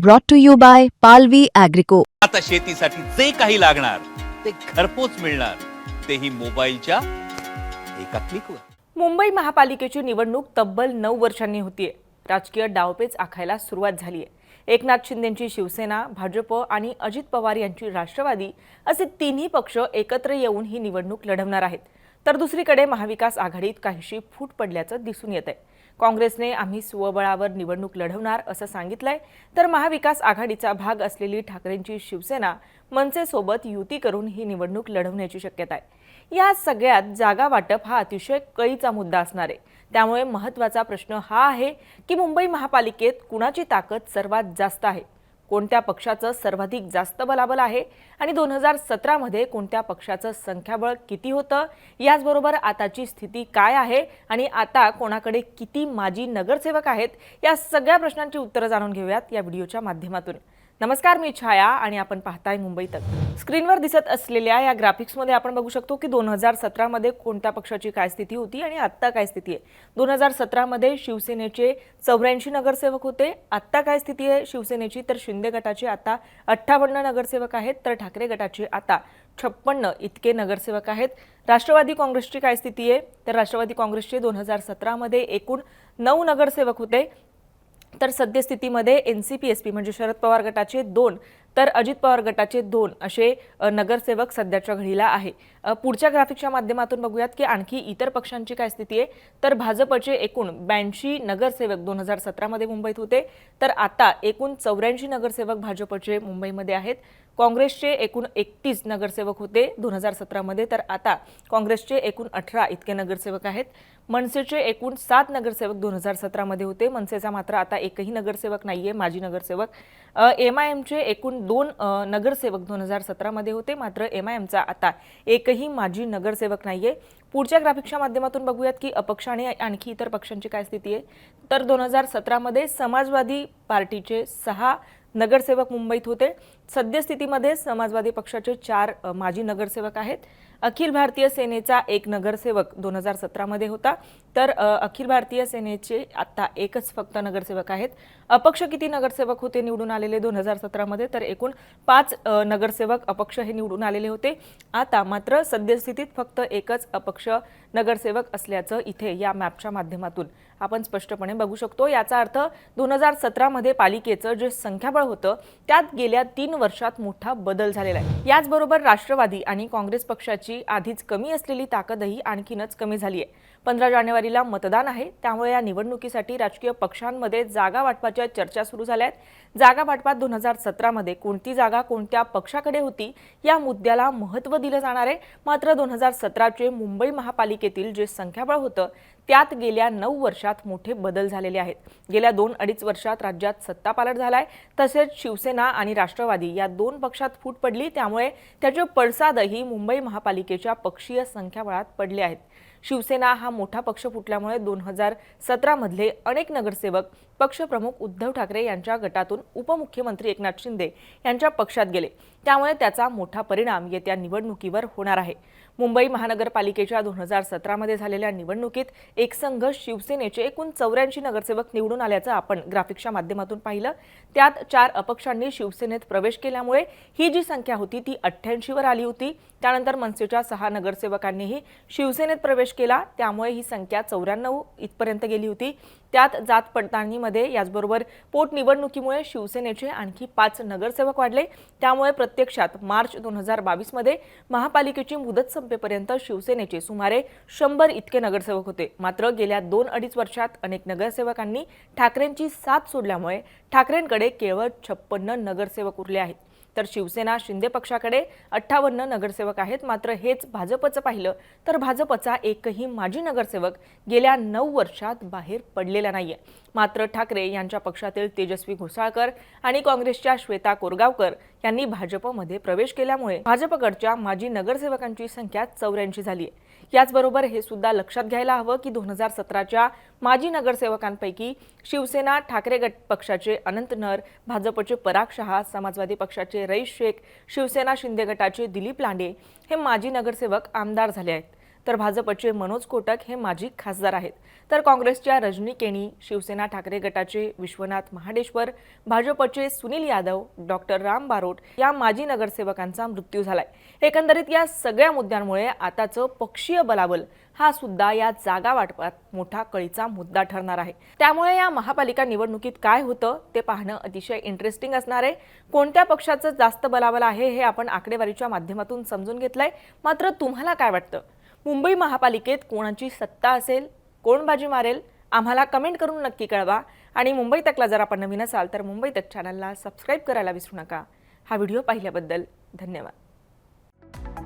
brought to you by Palvi Agrico. आता शेतीसाठी जे काही लागणार ते घरपोच मिळणार, तेही मोबाईलच्या एका क्लिकवर. मुंबई महापालिकेची निवडणूक तब्बल 9 वर्षांनी होतीये. राजकीय डावपेच आखायला सुरुवात झालीये. एकनाथ शिंदेंची शिवसेना, भाजप आणि अजित पवार यांची राष्ट्रवादी असे तिन्ही पक्ष एकत्र येऊन ही निवडणूक लढवणार आहेत. तर दुसरीकडे महाविकास आघाडीत काहीशी फूट पडल्याचं दिसून येतंय. काँग्रेसने आम्ही स्वबळावर निवडणूक लढवणार असं सांगितलंय, तर महाविकास आघाडीचा भाग असलेली ठाकरेंची शिवसेना मनसेसोबत युती करून ही निवडणूक लढवण्याची शक्यता आहे. या सगळ्यात जागा वाटप हा अतिशय कळीचा मुद्दा असणार आहे. त्यामुळे महत्त्वाचा प्रश्न हा आहे की मुंबई महापालिकेत कुणाची ताकद सर्वात जास्त आहे, कोणत्या पक्षाचं सर्वाधिक जास्त बलाबल आहे आणि 2017 मध्ये कोणत्या पक्षाचं संख्याबळ किती होतं, याचबरोबर आताची स्थिती काय आहे आणि आता कोणाकडे किती माजी नगरसेवक आहेत, या सगळ्या प्रश्नांची उत्तरं जाणून घेऊयात या व्हिडिओच्या माध्यमातून. नमस्कार, मी छाया आणि आपण पाहताय मुंबई तक. स्क्रीनवर दिसत असलेल्या या ग्राफिक्समध्ये आपण बघू शकतो की 2017 मध्ये कोणत्या पक्षाची काय स्थिती होती आणि आत्ता काय स्थिती आहे. 2017 मध्ये शिवसेनेचे 84 नगरसेवक होते. आत्ता काय स्थिती आहे शिवसेनेची, तर शिंदे गटाचे आता 58 नगरसेवक आहेत, तर ठाकरे गटाचे आता 56 इतके नगरसेवक आहेत. राष्ट्रवादी काँग्रेसची काय स्थिती आहे, तर राष्ट्रवादी काँग्रेसचे 2017 मध्ये एकूण 9 नगरसेवक होते, तर सद्यस्थितीमध्ये NCP-SP म्हणजे शरद पवार गटाचे 2 तर अजित पवार गटाचे 2 असे नगरसेवक सध्याच्या घडीला आहे. पुढच्या ग्राफिकच्या माध्यमातून बघूयात की आणखी इतर पक्षांची काय स्थिती आहे. तर भाजपचे एकूण 82 नगरसेवक 2017 मध्ये मुंबईत होते, तर आता एकूण 84 नगरसेवक भाजपचे मुंबईमध्ये आहेत. काँग्रेसचे एकूण 31 नगरसेवक होते 2017 मध्ये, तर आता काँग्रेसचे एकूण 18 इतके नगरसेवक आहेत. मनसेचे एकूण 7 नगरसेवक 2017 मध्ये होते, मनसेचा मात्र आता एकही नगरसेवक नाहीये माजी नगरसेवक. MIMचे एकूण 2 नगरसेवक 2017 मध्ये होते, मात्र MIMचा आता एकही माजी नगरसेवक नाहीये. पुढच्या ग्राफिकच्या माध्यमातून बघूयात की अपक्ष आणि आणखी इतर पक्षांची काय स्थिती आहे. तर 2017 मध्ये समाजवादी पार्टीचे 6 नगरसेवक मुंबईत होते. सद्यस्थितीमध्ये समाजवादी पक्षाचे 4 माजी नगरसेवक आहेत. अखिल भारतीय सेनेचा 1 नगरसेवक 2017 मध्ये होता, तर अखिल भारतीय सेनेचे आता एकच फक्त नगरसेवक आहेत. अपक्ष किती नगरसेवक होते निवडून आलेले 2017 मध्ये, तर एकूण 5 नगरसेवक अपक्ष हे निवडून आलेले होते. आता मात्र सद्यस्थितीत फक्त एकच अपक्ष नगरसेवक असल्याचं इथे या मॅपच्या माध्यमातून आपण स्पष्टपणे बघू शकतो. याचा अर्थ 2017 मध्ये पालिकेचं जे संख्याबळ होतं त्यात गेल्या 3 वर्षात मोठा बदल झालेला आहे. याचबरोबर राष्ट्रवादी आणि काँग्रेस पक्षाची आधीच कमी असलेली ताकदही आणखीनच कमी झाली आहे. 15 जानेवारीला मतदान आहे, त्यामुळे या निवडणुकीसाठी राजकीय पक्षांमध्ये जागा वाटपाच्या चर्चा सुरू झाल्या आहेत. जागा वाटपात 2017 मध्ये कोणती जागा कोणत्या पक्षाकडे होती या मुद्द्याला महत्त्व दिलं जाणार आहे. मात्र 2017चे मुंबई महापालिकेतील जे संख्याबळ होतं त्यात गेल्या 9 वर्षात मोठे बदल झालेले आहेत. गेल्या 2-2.5 वर्षात राज्यात सत्तापालट झालाय, तसेच शिवसेना आणि राष्ट्रवादी या 2 पक्षात फूट पडली, त्यामुळे त्याचे पडसादही मुंबई महापालिकेच्या पक्षीय संख्याबळात पडले आहेत. शिवसेना हा मोठा पक्ष फुटल्यामुळे 2017 मधले अनेक नगरसेवक पक्षप्रमुख उद्धव ठाकरे यांच्या गटातून उपमुख्यमंत्री एकनाथ शिंदे यांच्या पक्षात गेले, त्यामुळे त्याचा मोठा परिणाम येत्या निवडणुकीवर होणार आहे. मुंबई महानगरपालिकेच्या 2017 मध्ये झालेल्या निवडणुकीत एकसंघ शिवसेनेचे एकूण 84 नगरसेवक निवडून आल्याचं आपण ग्राफिकच्या माध्यमातून पाहिलं. त्यात 4 अपक्षांनी शिवसेनेत प्रवेश केल्यामुळे ही जी संख्या होती ती 88 वर आली होती. त्यानंतर मनसेच्या 6 नगरसेवकांनीही शिवसेनेत प्रवेश केला, त्यामुळे ही संख्या 94 इथपर्यंत गेली होती. त्यात जात पडताळणीमध्ये याचबरोबर पोटनिवडणुकीमुळे शिवसेनेचे आणखी 5 नगरसेवक वाढले, त्यामुळे प्रत्यक्षात मार्च 2022 मध्ये महापालिकेची मुदत संपेपर्यंत शिवसेनेचे सुमारे 100 इतके नगरसेवक होते. मात्र गेल्या 2-2.5 वर्षात अनेक नगरसेवकांनी ठाकरेंची साथ सोडल्यामुळे ठाकरेंकडे केवळ 56 नगरसेवक उरले आहेत. तर शिवसेना शिंदे पक्षाकडे 58 नगरसेवक आहेत. मात्र हेच भाजपचं पाहिलं तर भाजपचा एकही माजी नगरसेवक गेल्या 9 वर्षात बाहेर पडलेला नाहीये. मात्र ठाकरे यांच्या पक्षातील तेजस्वी घोसाळकर आणि काँग्रेसच्या श्वेता कोरगावकर यांनी भाजपमध्ये प्रवेश केल्यामुळे भाजपकडच्या माजी नगरसेवकांची संख्या 84 झाली आहे. याचबरोबर हे सुद्धा लक्षात घ्यायला हवं की 2017च्या माजी नगरसेवकांपैकी शिवसेना ठाकरे गट पक्षाचे अनंत नर, भाजपचे पराग शहा, समाजवादी पक्षाचे रईस शेख, शिवसेना शिंदे गटाचे दिलीप लांडे हे माजी नगरसेवक आमदार झाले आहेत. तर भाजपचे मनोज कोटक हे माजी खासदार आहेत, तर काँग्रेसच्या रजनी केणी, शिवसेना ठाकरे गटाचे विश्वनाथ महाडेश्वर, भाजपचे सुनील यादव, डॉक्टर राम बारोट या माजी नगरसेवकांचा मृत्यू झालाय. एकंदरीत या सगळ्या मुद्द्यांमुळे आताचं पक्षीय बलाबल हा सुद्धा या जागा वाटपात मोठा कळीचा मुद्दा ठरणार आहे. त्यामुळे या महापालिका निवडणुकीत काय होतं ते पाहणं अतिशय इंटरेस्टिंग असणार आहे. कोणत्या पक्षाचं जास्त बलाबल आहे हे आपण आकडेवारीच्या माध्यमातून समजून घेतलंय. मात्र तुम्हाला काय वाटतं? मुंबई महापालिकेत कोणाची सत्ता असेल, कोण बाजी मारेल? आम्हाला कमेंट करून नक्की कळवा. आणि मुंबई तकला जर आपण नवीन असाल तर मुंबई तक चॅनलला सबस्क्राईब करायला विसरू नका. हा व्हिडिओ पाहिल्याबद्दल धन्यवाद.